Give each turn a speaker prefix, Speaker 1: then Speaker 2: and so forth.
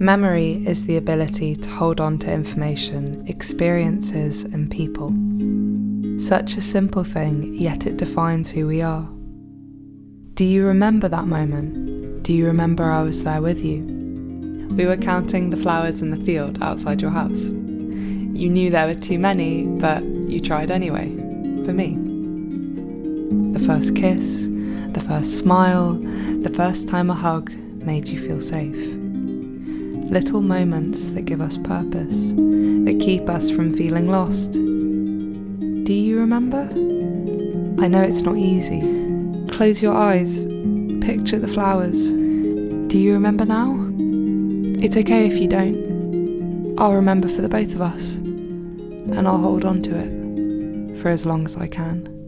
Speaker 1: Memory is the ability to hold on to information, experiences, and people. Such a simple thing, yet it defines who we are. Do you remember that moment? Do you remember I was there with you? We were counting the flowers in the field outside your house. You knew there were too many, but you tried anyway, for me. The first kiss, the first smile, the first time a hug made you feel safe. Little moments that give us purpose, that keep us from feeling lost. Do you remember? I know it's not easy. Close your eyes, picture the flowers. Do you remember now? It's okay if you don't. I'll remember for the both of us, and I'll hold on to it for as long as I can.